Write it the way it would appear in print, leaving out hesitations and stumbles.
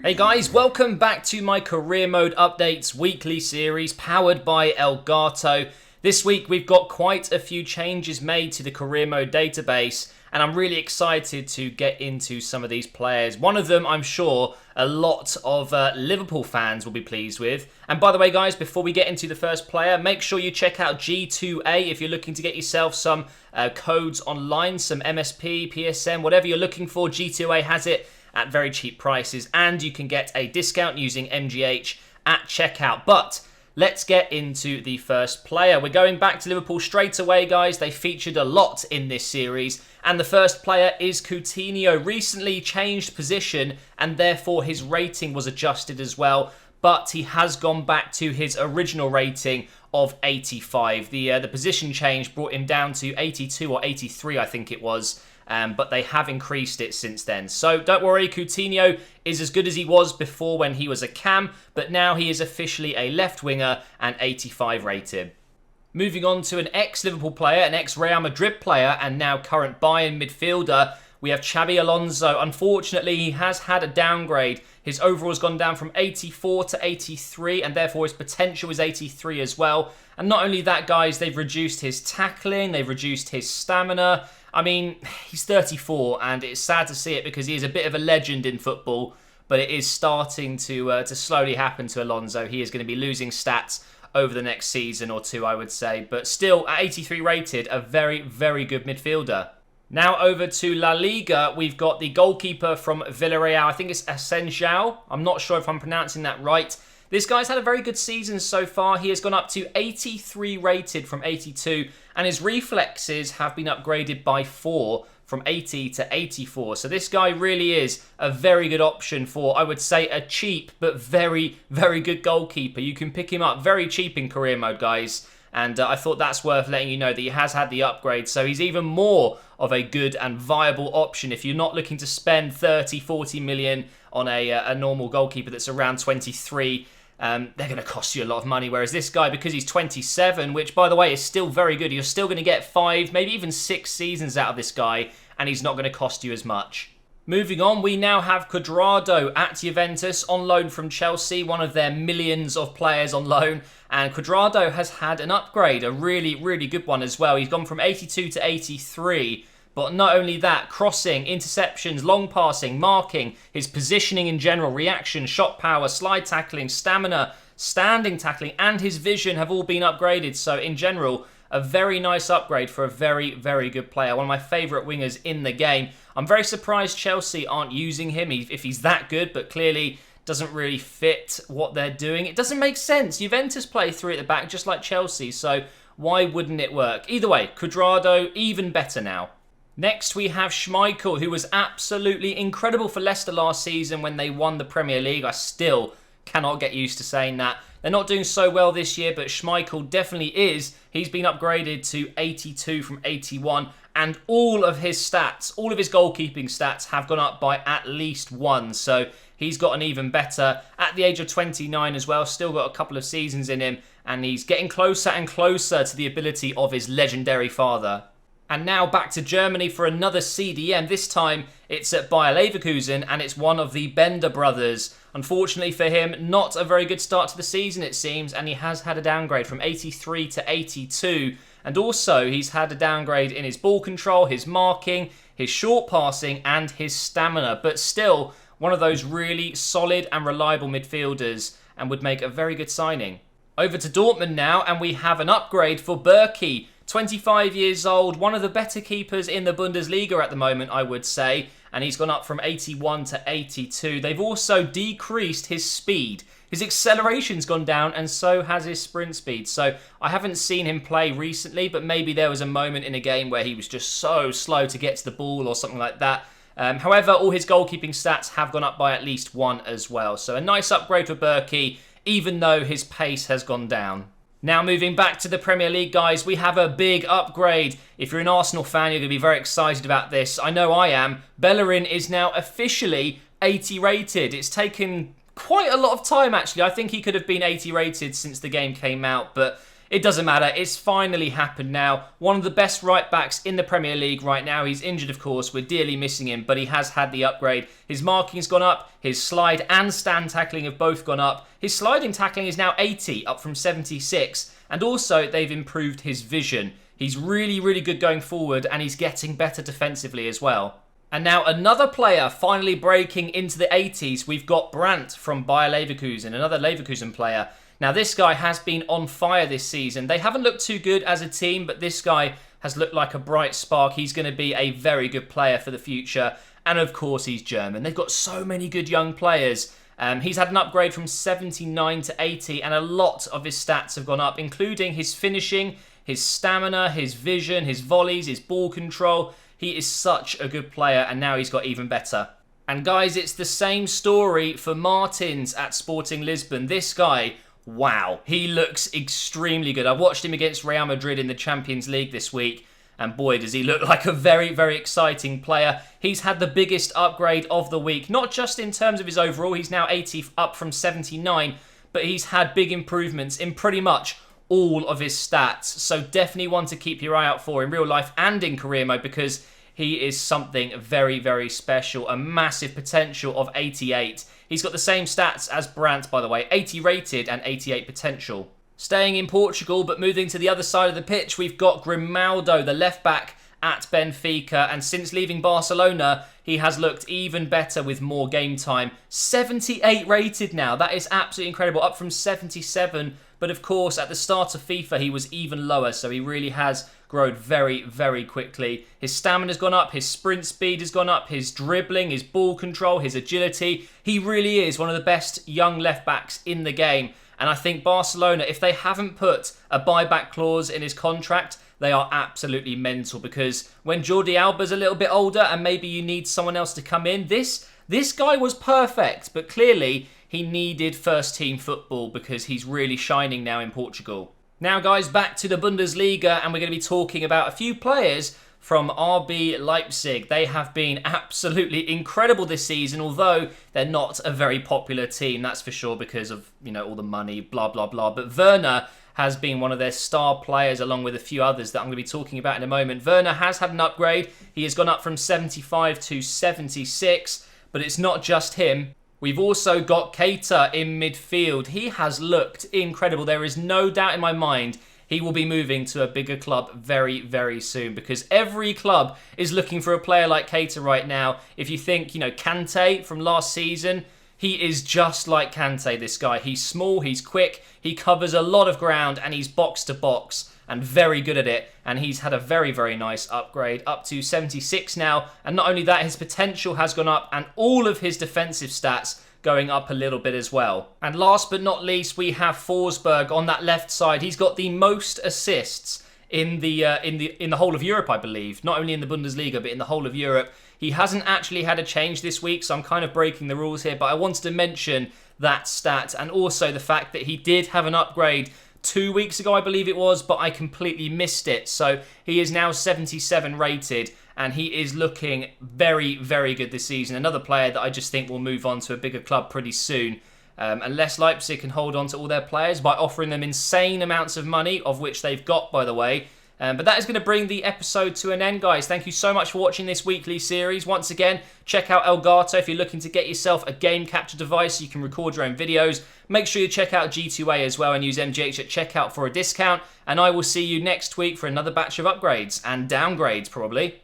Hey guys, welcome back to my Career Mode Updates weekly series powered by Elgato. This week we've got quite a few changes made to the Career Mode database and I'm really excited to get into some of these players. One of them I'm sure a lot of Liverpool fans will be pleased with. And by the way guys, before we get into the first player, make sure you check out G2A if you're looking to get yourself some codes online, some MSP, PSN, whatever you're looking for. G2A has it at very cheap prices and you can get a discount using MGH at checkout. But let's get into the first player. We're going back to Liverpool straight away, guys. They featured a lot in this series. And the first player is Coutinho. Recently changed position and therefore his rating was adjusted as well. But he has gone back to his original rating of 85. The position change brought him down to 82 or 83, I think it was. But they have increased it since then. So don't worry, Coutinho is as good as he was before when he was a cam, but now he is officially a left winger and 85 rated. Moving on to an ex-Liverpool player, an ex-Real Madrid player, and now current Bayern midfielder, we have Xabi Alonso. Unfortunately, he has had a downgrade. His overall has gone down from 84 to 83, and therefore his potential is 83 as well. And not only that, guys, they've reduced his tackling, they've reduced his stamina. I mean, he's 34, and it's sad to see it because he is a bit of a legend in football, but it is starting to slowly happen to Alonso. He is going to be losing stats over the next season or two, I would say. But still, at 83 rated, a very, very good midfielder. Now over to La Liga, we've got the goalkeeper from Villarreal. I think it's Asensio. I'm not sure if I'm pronouncing that right. This guy's had a very good season so far. He has gone up to 83 rated from 82, and his reflexes have been upgraded by 4 from 80 to 84. So this guy really is a very good option for, I would say, a cheap but very, very good goalkeeper. You can pick him up very cheap in career mode, guys. And I thought that's worth letting you know that he has had the upgrade. So he's even more of a good and viable option if you're not looking to spend 30, 40 million on a normal goalkeeper that's around 23. They're going to cost you a lot of money. Whereas this guy, because he's 27, which by the way is still very good, you're still going to get 5, maybe even 6 seasons out of this guy. And he's not going to cost you as much. Moving on, we now have Cuadrado at Juventus on loan from Chelsea, one of their millions of players on loan. And Cuadrado has had an upgrade, a really, really good one as well. He's gone from 82 to 83. But not only that, crossing, interceptions, long passing, marking, his positioning in general, reaction, shot power, slide tackling, stamina, standing tackling, and his vision have all been upgraded. So in general, a very nice upgrade for a very, very good player. One of my favourite wingers in the game. I'm very surprised Chelsea aren't using him if he's that good, but clearly doesn't really fit what they're doing. It doesn't make sense. Juventus play 3 at the back just like Chelsea, so why wouldn't it work? Either way, Cuadrado even better now. Next, we have Schmeichel, who was absolutely incredible for Leicester last season when they won the Premier League. I still cannot get used to saying that. They're not doing so well this year, but Schmeichel definitely is. He's been upgraded to 82 from 81, and all of his stats, all of his goalkeeping stats have gone up by at least 1. So he's gotten even better at the age of 29 as well. Still got a couple of seasons in him, and he's getting closer and closer to the ability of his legendary father. And now back to Germany for another CDM. This time it's at Bayer Leverkusen and it's one of the Bender brothers. Unfortunately for him, not a very good start to the season it seems, and he has had a downgrade from 83 to 82. And also he's had a downgrade in his ball control, his marking, his short passing and his stamina. But still one of those really solid and reliable midfielders and would make a very good signing. Over to Dortmund now, and we have an upgrade for Berkey. 25 years old, one of the better keepers in the Bundesliga at the moment, I would say. And he's gone up from 81 to 82. They've also decreased his speed. His acceleration's gone down and so has his sprint speed. So I haven't seen him play recently, but maybe there was a moment in a game where he was just so slow to get to the ball or something like that. However, all his goalkeeping stats have gone up by at least 1 as well. So a nice upgrade for Berkey, even though his pace has gone down. Now moving back to the Premier League, guys, we have a big upgrade. If you're an Arsenal fan, you're going to be very excited about this. I know I am. Bellerin is now officially 80 rated. It's taken quite a lot of time, actually. I think he could have been 80 rated since the game came out, but It doesn't matter. It's finally happened now. One of the best right backs in the Premier League right now. He's injured, of course. We're dearly missing him, but he has had the upgrade. His marking's gone up. His slide and stand tackling have both gone up. His sliding tackling is now 80, up from 76. And also, they've improved his vision. He's really, really good going forward, and he's getting better defensively as well. And now another player finally breaking into the 80s. We've got Brandt from Bayer Leverkusen, another Leverkusen player. Now this guy has been on fire this season. They haven't looked too good as a team, but this guy has looked like a bright spark. He's going to be a very good player for the future. And of course he's German. They've got so many good young players. He's had an upgrade from 79 to 80, and a lot of his stats have gone up, including his finishing, his stamina, his vision, his volleys, his ball control. He is such a good player, and now he's got even better. And guys, it's the same story for Martins at Sporting Lisbon. This guy, wow, he looks extremely good. I watched him against Real Madrid in the Champions League this week, and boy, does he look like a very, very exciting player. He's had the biggest upgrade of the week, not just in terms of his overall. He's now 80, up from 79, but he's had big improvements in pretty much all of his stats. So definitely one to keep your eye out for in real life and in career mode, because he is something very, very special. A massive potential of 88. He's got the same stats as Brandt, by the way. 80 rated and 88 potential. Staying in Portugal, but moving to the other side of the pitch, we've got Grimaldo, the left back at Benfica, and since leaving Barcelona, he has looked even better with more game time. 78 rated now. That is absolutely incredible, up from 77. But of course, at the start of FIFA, he was even lower, so he really has grown very, very quickly. His stamina's gone up, his sprint speed has gone up, his dribbling, his ball control, his agility. He really is one of the best young left-backs in the game. And I think Barcelona, if they haven't put a buyback clause in his contract, they are absolutely mental, because when Jordi Alba's a little bit older and maybe you need someone else to come in, this guy was perfect, but clearly he needed first-team football because he's really shining now in Portugal. Now, guys, back to the Bundesliga, and we're going to be talking about a few players from RB Leipzig. They have been absolutely incredible this season, although they're not a very popular team, that's for sure, because of, all the money, blah, blah, blah. But Werner has been one of their star players, along with a few others that I'm going to be talking about in a moment. Werner has had an upgrade. He has gone up from 75 to 76, but it's not just him. We've also got Keita in midfield. He has looked incredible. There is no doubt in my mind he will be moving to a bigger club very, very soon, because every club is looking for a player like Keita right now. If you think, Kante from last season, he is just like Kante, this guy. He's small, he's quick, he covers a lot of ground, and he's box to box and very good at it. And he's had a very, very nice upgrade, up to 76 now. And not only that, his potential has gone up, and all of his defensive stats going up a little bit as well. And last but not least, we have Forsberg on that left side. He's got the most assists in the whole of Europe, I believe. Not only in the Bundesliga, but in the whole of Europe. He hasn't actually had a change this week, so I'm kind of breaking the rules here, but I wanted to mention that stat, and also the fact that he did have an upgrade 2 weeks ago, I believe it was, but I completely missed it. So he is now 77 rated, and he is looking very, very good this season. Another player that I just think will move on to a bigger club pretty soon. Unless Leipzig can hold on to all their players by offering them insane amounts of money, of which they've got, by the way. But that is going to bring the episode to an end, guys. Thank you so much for watching this weekly series. Once again, check out Elgato if you're looking to get yourself a game capture device so you can record your own videos. Make sure you check out G2A as well and use MGH at checkout for a discount. And I will see you next week for another batch of upgrades and downgrades, probably.